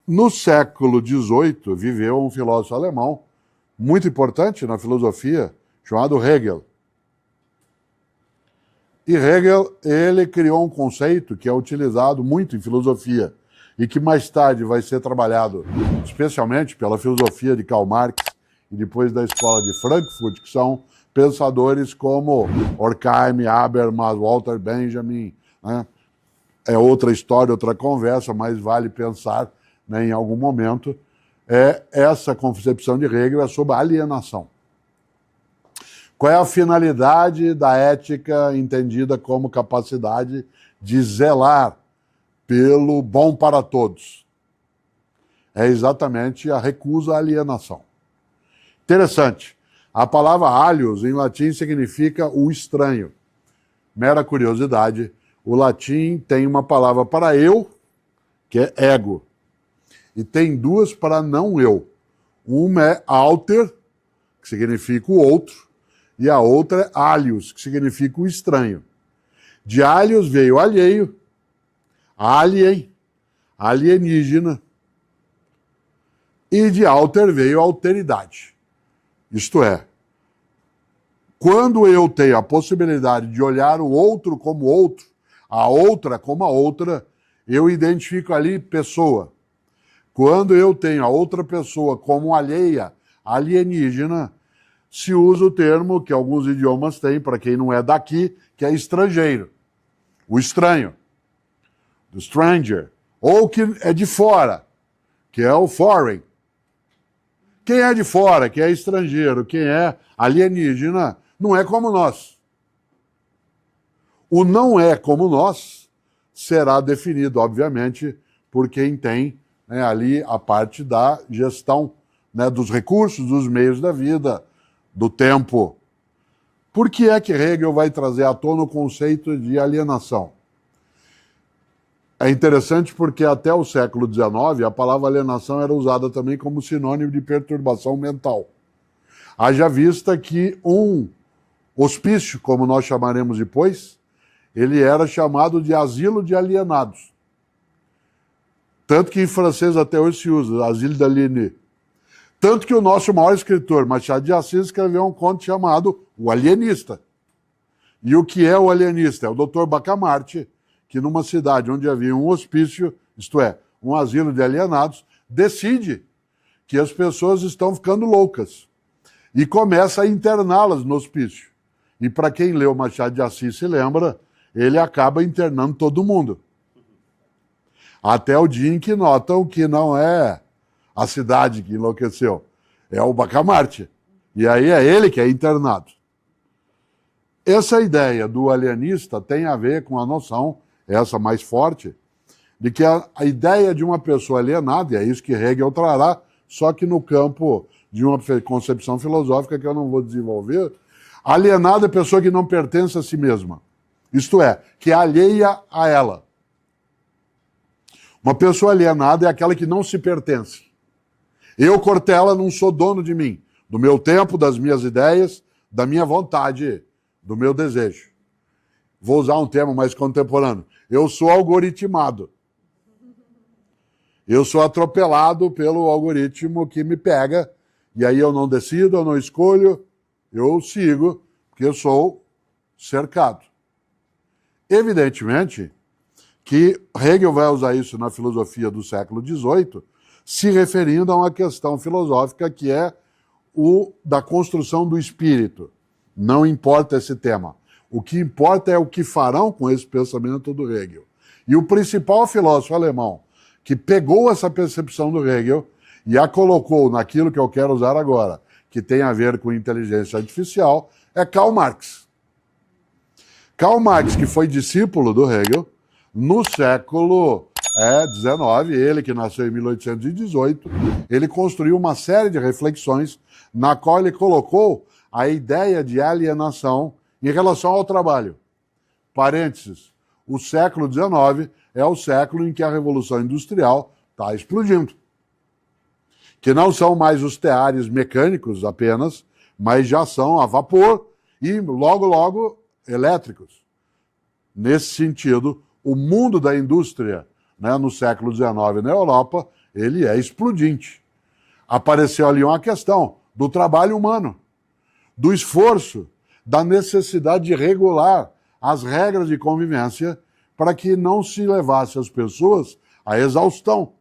No século XVIII, viveu um filósofo alemão muito importante na filosofia, chamado Hegel. E Hegel, ele criou um conceito que é utilizado muito em filosofia e que mais tarde vai ser trabalhado especialmente pela filosofia de Karl Marx e depois da Escola de Frankfurt, que são pensadores como Horkheim, Habermas, Walter Benjamin, né? É outra história, outra conversa, mas vale pensar, né, em algum momento. Essa concepção de Hegel é sobre alienação. Qual é a finalidade da ética entendida como capacidade de zelar pelo bom para todos? É exatamente a recusa à alienação. Interessante. A palavra alius, em latim, significa o estranho. Mera curiosidade, o latim tem uma palavra para eu, que é ego, e tem duas para não eu. Uma é alter, que significa o outro, e a outra é alius, que significa o estranho. De alius veio alheio, alien, alienígena, e de alter veio alteridade. Isto é, quando eu tenho a possibilidade de olhar o outro como outro, a outra como a outra, eu identifico ali pessoa. Quando eu tenho a outra pessoa como alheia, alienígena, se usa o termo que alguns idiomas têm, para quem não é daqui, que é estrangeiro. O estranho. The stranger. Ou que é de fora, que é o foreign. Quem é de fora, quem é estrangeiro, quem é alienígena, não é como nós. O não é como nós será definido, obviamente, por quem tem, né, ali a parte da gestão, né, dos recursos, dos meios da vida, do tempo. Por que é que Hegel vai trazer à tona o conceito de alienação? É interessante porque até o século XIX a palavra alienação era usada também como sinônimo de perturbação mental. Haja vista que um hospício, como nós chamaremos depois, ele era chamado de asilo de alienados. Tanto que em francês até hoje se usa, asile d'aliénés. Tanto que o nosso maior escritor, Machado de Assis, escreveu um conto chamado O Alienista. E o que é o alienista? É o Dr. Bacamarte, que numa cidade onde havia um hospício, isto é, um asilo de alienados, decide que as pessoas estão ficando loucas e começa a interná-las no hospício. E para quem leu Machado de Assis se lembra, ele acaba internando todo mundo. Até o dia em que notam que não é a cidade que enlouqueceu, é o Bacamarte. E aí é ele que é internado. Essa ideia do alienista tem a ver com a noção, essa mais forte, de que a ideia de uma pessoa alienada, e é isso que Hegel trará, só que no campo de uma concepção filosófica que eu não vou desenvolver, alienada é a pessoa que não pertence a si mesma. Isto é, que é alheia a ela. Uma pessoa alienada é aquela que não se pertence. Eu, Cortella, não sou dono de mim, do meu tempo, das minhas ideias, da minha vontade, do meu desejo. Vou usar um termo mais contemporâneo. Eu sou algoritmado. Eu sou atropelado pelo algoritmo que me pega, e aí eu não decido, eu não escolho, eu sigo, porque eu sou cercado. Evidentemente que Hegel vai usar isso na filosofia do século XVIII, se referindo a uma questão filosófica que é o da construção do espírito. Não importa esse tema. O que importa é o que farão com esse pensamento do Hegel. E o principal filósofo alemão que pegou essa percepção do Hegel e a colocou naquilo que eu quero usar agora, que tem a ver com inteligência artificial, é Karl Marx. Karl Marx, que foi discípulo do Hegel, no século XIX, ele que nasceu em 1818, ele construiu uma série de reflexões na qual ele colocou a ideia de alienação em relação ao trabalho. Parênteses, o século XIX é o século em que a Revolução Industrial está explodindo. Que não são mais os teares mecânicos apenas, mas já são a vapor e logo, logo, elétricos. Nesse sentido, o mundo da indústria, né, no século XIX na Europa ele é explodinte. Apareceu ali uma questão do trabalho humano, do esforço, da necessidade de regular as regras de convivência para que não se levasse as pessoas à exaustão.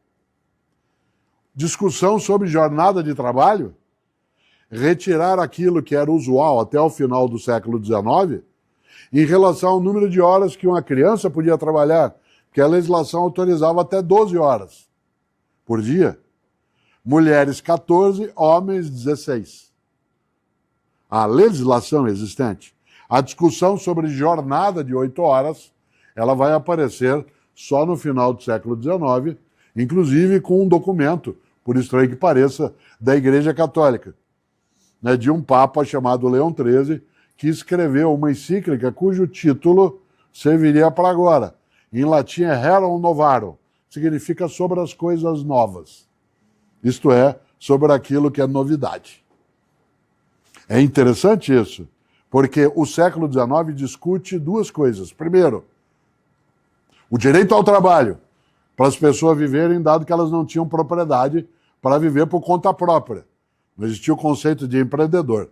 Discussão sobre jornada de trabalho, retirar aquilo que era usual até o final do século XIX, em relação ao número de horas que uma criança podia trabalhar, porque a legislação autorizava até 12 horas por dia. Mulheres 14, homens 16. A legislação existente. A discussão sobre jornada de 8 horas, ela vai aparecer só no final do século XIX, inclusive com um documento, por estranho que pareça, da Igreja Católica, né, de um papa chamado Leão XIII, que escreveu uma encíclica cujo título serviria para agora. Em latim é Rerum Novarum, significa sobre as coisas novas. Isto é, sobre aquilo que é novidade. É interessante isso, porque o século XIX discute duas coisas. Primeiro, o direito ao trabalho, para as pessoas viverem, dado que elas não tinham propriedade para viver por conta própria. Não existia o conceito de empreendedor,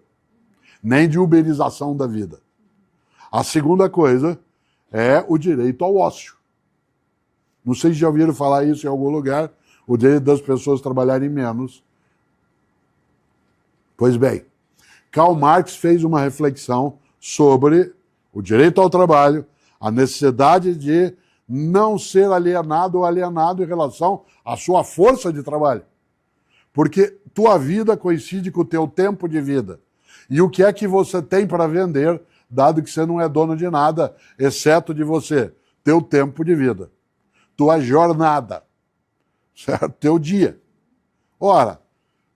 nem de uberização da vida. A segunda coisa é o direito ao ócio. Não sei se já ouviram falar isso em algum lugar, o direito das pessoas trabalharem menos. Pois bem, Karl Marx fez uma reflexão sobre o direito ao trabalho, a necessidade de não ser alienado ou alienado em relação à sua força de trabalho. Porque tua vida coincide com o teu tempo de vida. E o que é que você tem para vender, dado que você não é dono de nada, exceto de você? Teu tempo de vida. Tua jornada. Certo? Teu dia. Ora,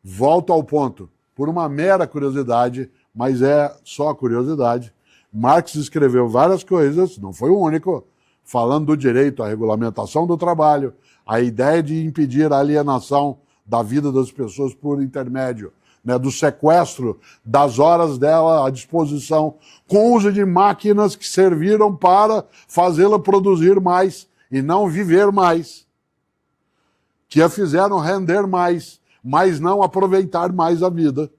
volto ao ponto. Por uma mera curiosidade, mas é só curiosidade, Marx escreveu várias coisas, não foi o único, falando do direito à regulamentação do trabalho, a ideia de impedir a alienação da vida das pessoas por intermédio, né, do sequestro das horas dela à disposição, com o uso de máquinas que serviram para fazê-la produzir mais e não viver mais, que a fizeram render mais, mas não aproveitar mais a vida.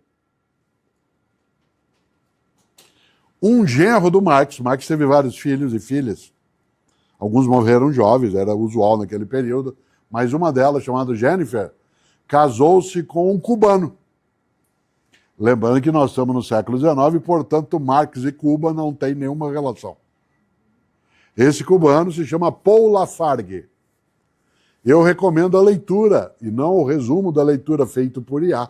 Um genro do Marx teve vários filhos e filhas, alguns morreram jovens, era usual naquele período, mas uma delas, chamada Jennifer, casou-se com um cubano. Lembrando que nós estamos no século XIX, portanto, Marx e Cuba não têm nenhuma relação. Esse cubano se chama Paul Lafargue. Eu recomendo a leitura, e não o resumo da leitura feito por IA,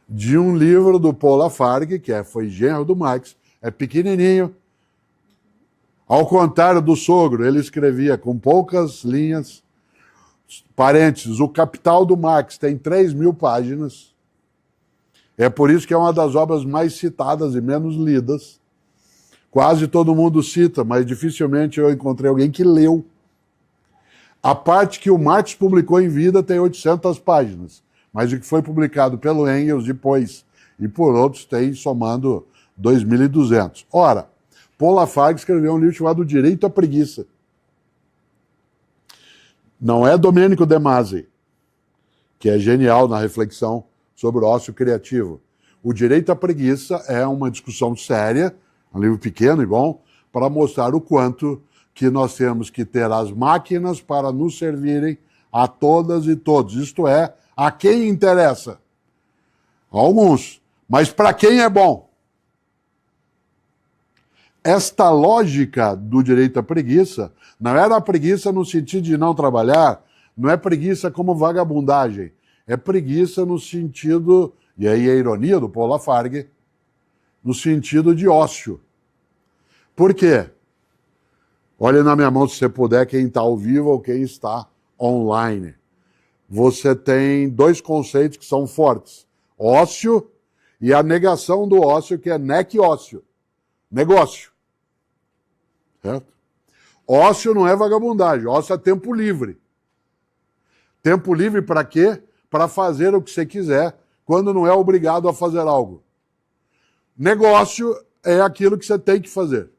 de um livro do Paul Lafargue, que foi genro do Marx, é pequenininho. Ao contrário do sogro, ele escrevia com poucas linhas. Parênteses, o Capital do Marx tem 3.000 páginas. É por isso que é uma das obras mais citadas e menos lidas. Quase todo mundo cita, mas dificilmente eu encontrei alguém que leu. A parte que o Marx publicou em vida tem 800 páginas, mas o que foi publicado pelo Engels depois e por outros tem somando 2.200. Ora, Paul Lafargue escreveu um livro chamado Direito à Preguiça. Não é Domênico De Masi, que é genial na reflexão sobre o ócio criativo. O Direito à Preguiça é uma discussão séria, um livro pequeno e bom, para mostrar o quanto que nós temos que ter as máquinas para nos servirem a todas e todos. Isto é, a quem interessa? A alguns. Mas para quem é bom? Esta lógica do direito à preguiça não era a preguiça no sentido de não trabalhar, não é preguiça como vagabundagem, é preguiça no sentido, e aí a ironia do Paul Lafargue, no sentido de ócio. Por quê? Olhe na minha mão, se você puder, quem está ao vivo ou quem está online. Você tem dois conceitos que são fortes. Ócio e a negação do ócio, que é nec-ócio. Negócio. Certo? Ócio não é vagabundagem, ócio é tempo livre. Tempo livre para quê? Para fazer o que você quiser, quando não é obrigado a fazer algo. Negócio é aquilo que você tem que fazer.